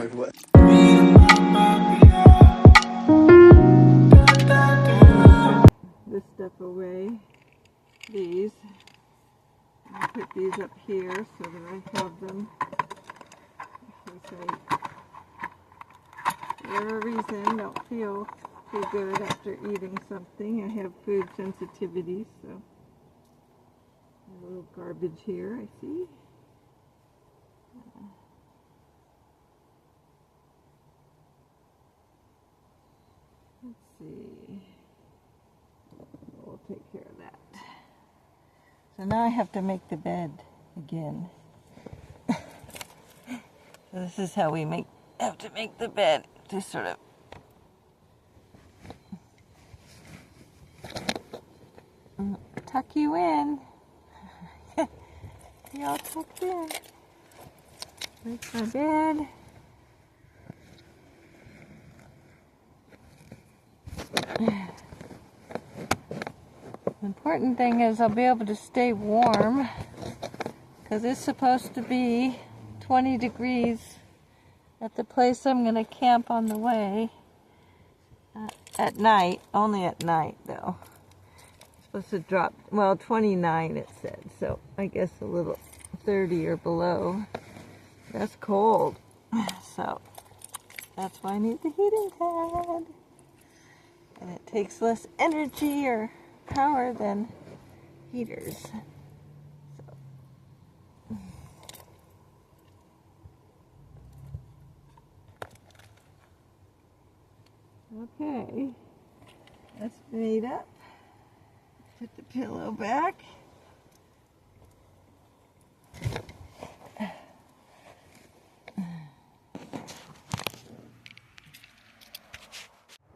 what? This stuff away. These. I'll put these up here so that I have them. In case I, for whatever reason, don't feel too good after eating something. I have food sensitivity, so a little garbage here, I see. Let's see. We'll take care of that. So now I have to make the bed again. So this is how we have to make the bed. Just sort of tuck you in. You're all tucked in. Make my bed. The important thing is I'll be able to stay warm because it's supposed to be 20 degrees at the place I'm going to camp on the way at night, only at night though. It's supposed to drop, well, 29 it said, so I guess a little 30 or below. That's cold, so that's why I need the heating pad. And it takes less energy or power than heaters. So. Okay, that's made up. Put the pillow back.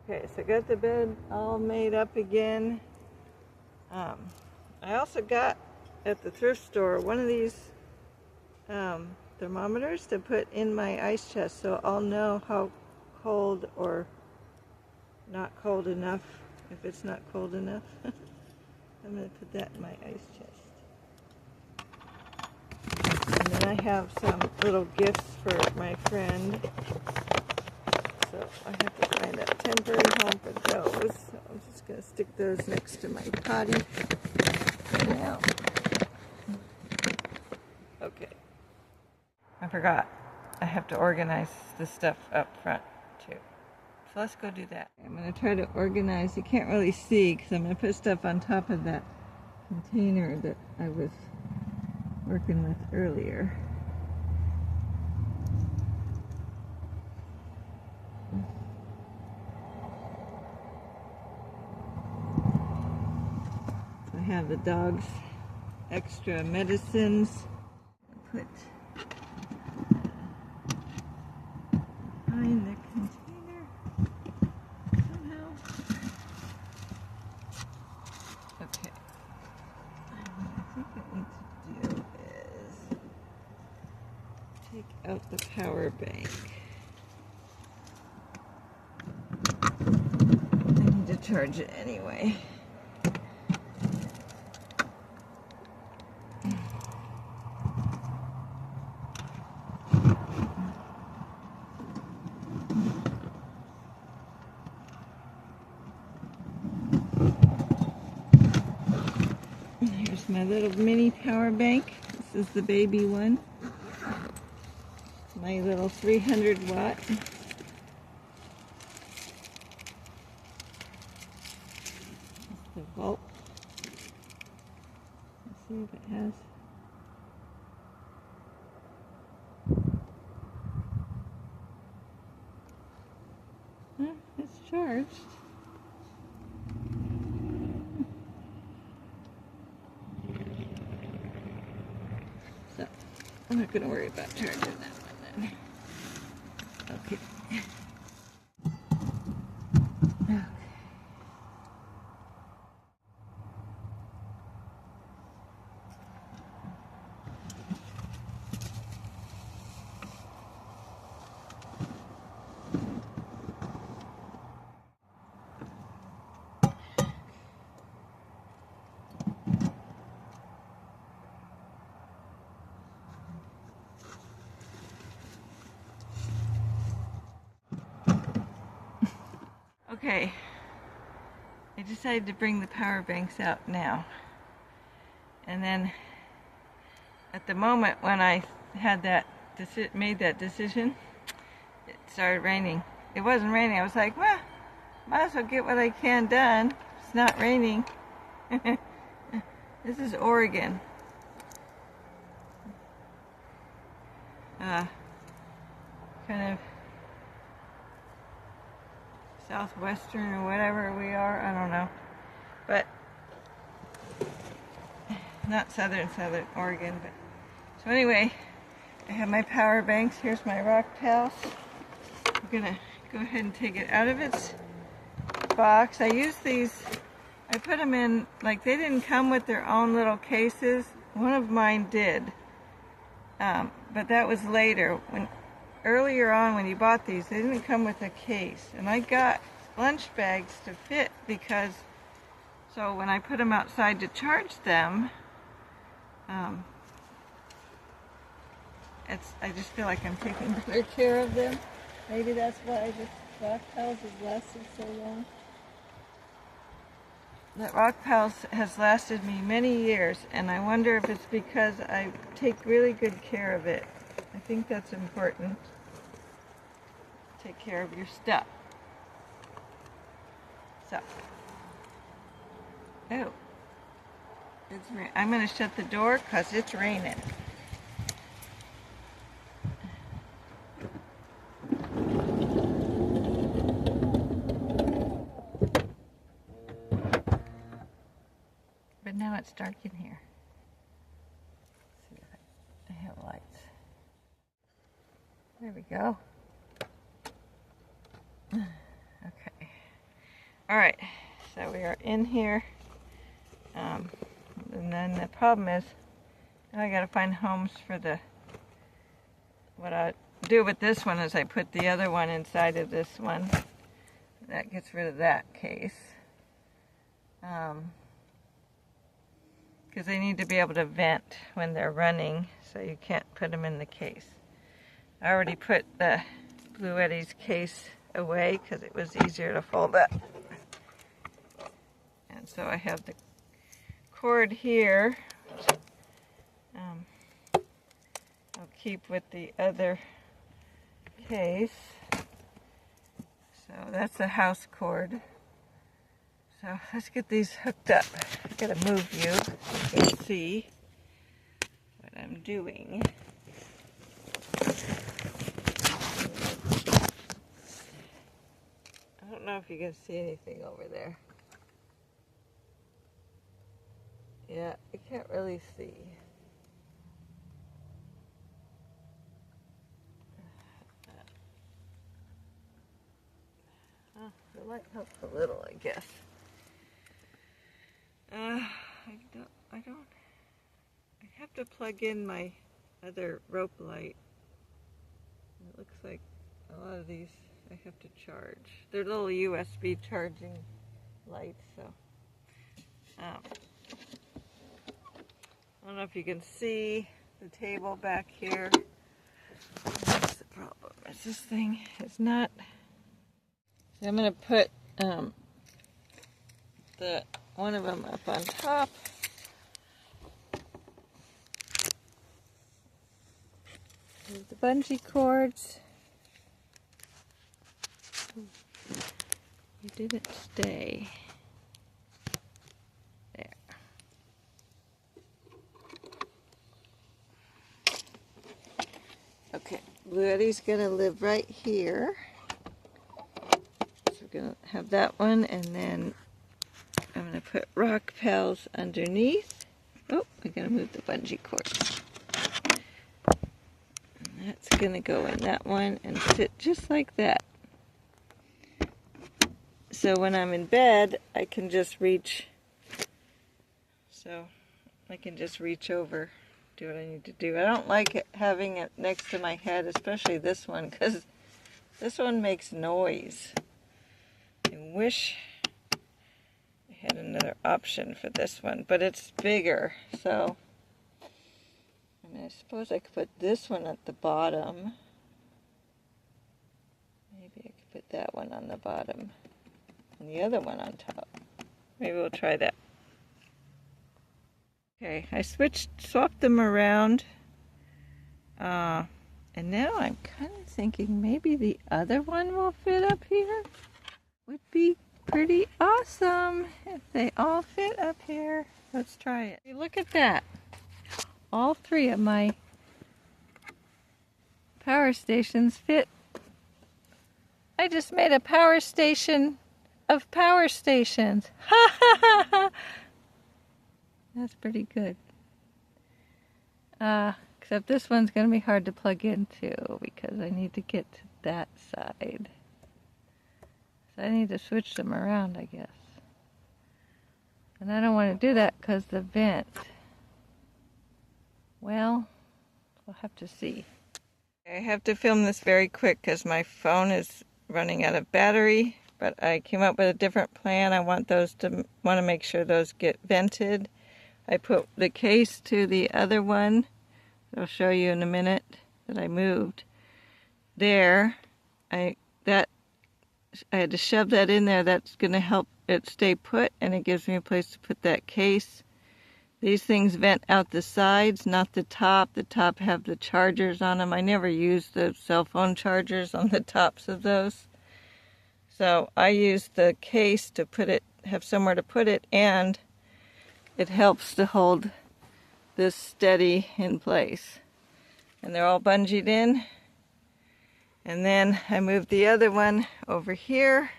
Okay, so I got the bed all made up again. I also got at the thrift store one of these thermometers to put in my ice chest so I'll know how cold or not cold enough, if it's not cold enough. I'm going to put that in my ice chest. And then I have some little gifts for my friend. So I have to find a temporary home for those. So I'm just going to stick those next to my potty for now. Okay. I forgot. I have to organize the stuff up front too. So let's go do that. I'm going to try to organize. You can't really see because I'm going to put stuff on top of that container that I was working with earlier. I have the dog's extra medicines. Put behind the container somehow. Okay. What I think I need to do is take out the power bank. I need to charge it anyway. Here's my little mini power bank. This is the baby one. My little 300 watt. That's the vault. Let's see if it has. It's charged. So, I'm not going to worry about charging that one then. Okay. Okay, I decided to bring the power banks out now. And then at the moment when I had made that decision, it started raining. It wasn't raining. I was like, well, might as well get what I can done. It's not raining. This is Oregon. Kind of southwestern or whatever we are, I don't know. But not southern Oregon. But so anyway, I have my power banks. Here's my rock house. I'm gonna go ahead and take it out of its box. I use these, I put them in, like they didn't come with their own little cases. One of mine did, but that was later. Earlier on when you bought these, they didn't come with a case. And I got lunch bags to fit because, so when I put them outside to charge them, I just feel like I'm taking better care of them. Maybe that's why this rock house has lasted so long. That rock house has lasted me many years, and I wonder if it's because I take really good care of it. I think that's important. Take care of your stuff. So, oh, I'm going to shut the door because it's raining. But now it's dark in here. Let's see if I have lights. There we go. Okay. All right. So we are in here. And then the problem is, now I got to find homes for what I do with this one is I put the other one inside of this one. That gets rid of that case. Because they need to be able to vent when they're running, so you can't put them in the case. I already put the Blue Eddie's case away because it was easier to fold up. And so I have the cord here. I'll keep with the other case. So that's the house cord. So let's get these hooked up. I've got to move you so you can see what I'm doing. I don't know if you can see anything over there. Yeah, I can't really see. Oh, the light helps a little, I guess. I have to plug in my other rope light. It looks like a lot of these I have to charge. They're little USB charging lights, so I don't know if you can see the table back here. That's the problem. Is this thing is not. So I'm going to put one of them up on top. Here's the bungee cords. You didn't stay. There. Okay, Blue Eddie's gonna live right here. So we're gonna have that one, and then I'm gonna put rock pals underneath. Oh, I gotta move the bungee cord. And that's gonna go in that one and sit just like that. So when I'm in bed, I can just reach. So I can just reach over, do what I need to do. I don't like it, having it next to my head, especially this one, because this one makes noise. I wish I had another option for this one, but it's bigger, so I suppose I could put this one at the bottom. Maybe I could put that one on the bottom. and the other one on top. Maybe we'll try that. Okay, I swapped them around. And now I'm kind of thinking maybe the other one will fit up here. Would be pretty awesome if they all fit up here. Let's try it. Look at that. All three of my power stations fit. I just made a power station of power stations. Ha ha ha ha! That's pretty good. Except this one's going to be hard to plug into because I need to get to that side. So I need to switch them around, I guess. And I don't want to do that because the vent. Well, we'll have to see. I have to film this very quick because my phone is running out of battery. But I came up with a different plan. I want to make sure those get vented. I put the case to the other one. I'll show you in a minute that I moved. There, I had to shove that in there. That's going to help it stay put, and it gives me a place to put that case. These things vent out the sides, not the top. The top have the chargers on them. I never use the cell phone chargers on the tops of those. So I use the case to have somewhere to put it, and it helps to hold this steady in place. And they're all bungeed in. And then I moved the other one over here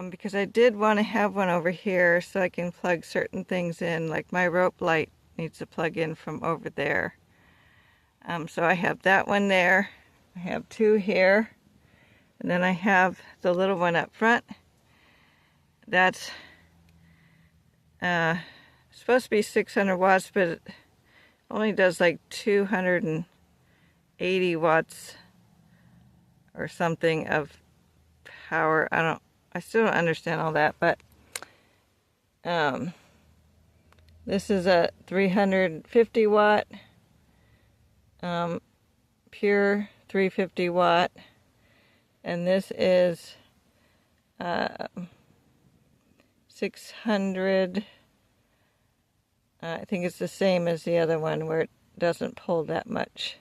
because I did want to have one over here so I can plug certain things in, like my rope light needs to plug in from over there. So I have that one there. I have two here. And then I have the little one up front. That's supposed to be 600 watts, but it only does like 280 watts or something of power. I still don't understand all that, but this is a 350 watt, pure 350 watt, and this is 600. I think it's the same as the other one where it doesn't pull that much.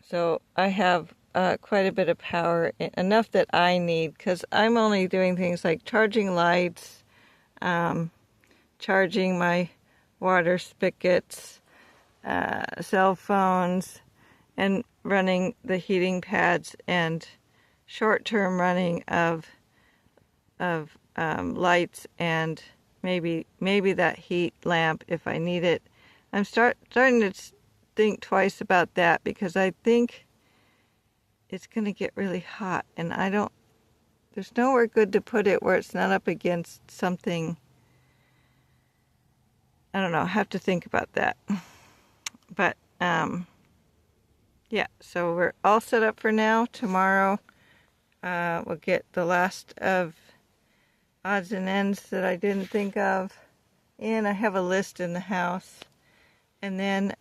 So I have quite a bit of power, enough that I need, because I'm only doing things like charging lights, charging my water spigots, cell phones, and running the heating pads, and short-term running of lights, and maybe that heat lamp if I need it. I'm starting to think twice about that because I think it's going to get really hot, and there's nowhere good to put it where it's not up against something. I don't know, I have to think about that. But yeah, so we're all set up for now. Tomorrow we'll get the last of odds and ends that I didn't think of, and I have a list in the house, and then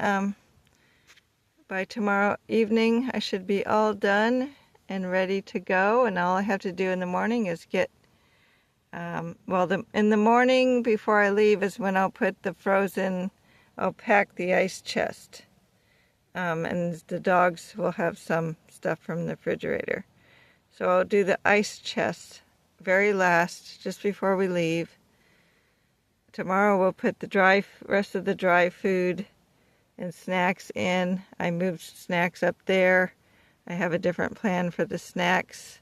by tomorrow evening I should be all done and ready to go, and all I have to do in the morning is get in the morning before I leave is when I'll pack the ice chest, and the dogs will have some stuff from the refrigerator, so I'll do the ice chest very last, just before we leave. Tomorrow we'll put the rest of the dry food and snacks in. I moved snacks up there. I have a different plan for the snacks,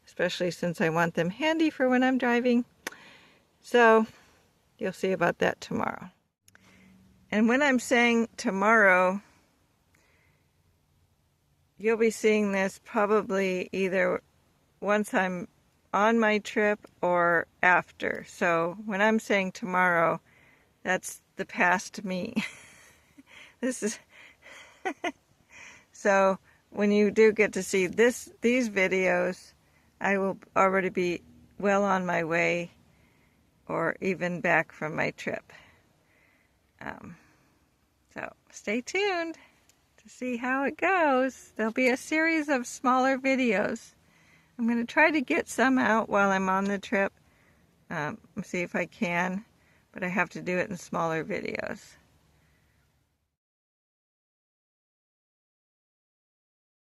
especially since I want them handy for when I'm driving. So you'll see about that tomorrow. And when I'm saying tomorrow, you'll be seeing this probably either once I'm on my trip or after. So when I'm saying tomorrow, that's the past me. This is so when you do get to see these videos, I will already be well on my way or even back from my trip. So stay tuned to see how it goes. There'll be a series of smaller videos I'm going to try to get some out while I'm on the trip. See if I can, but I have to do it in smaller videos.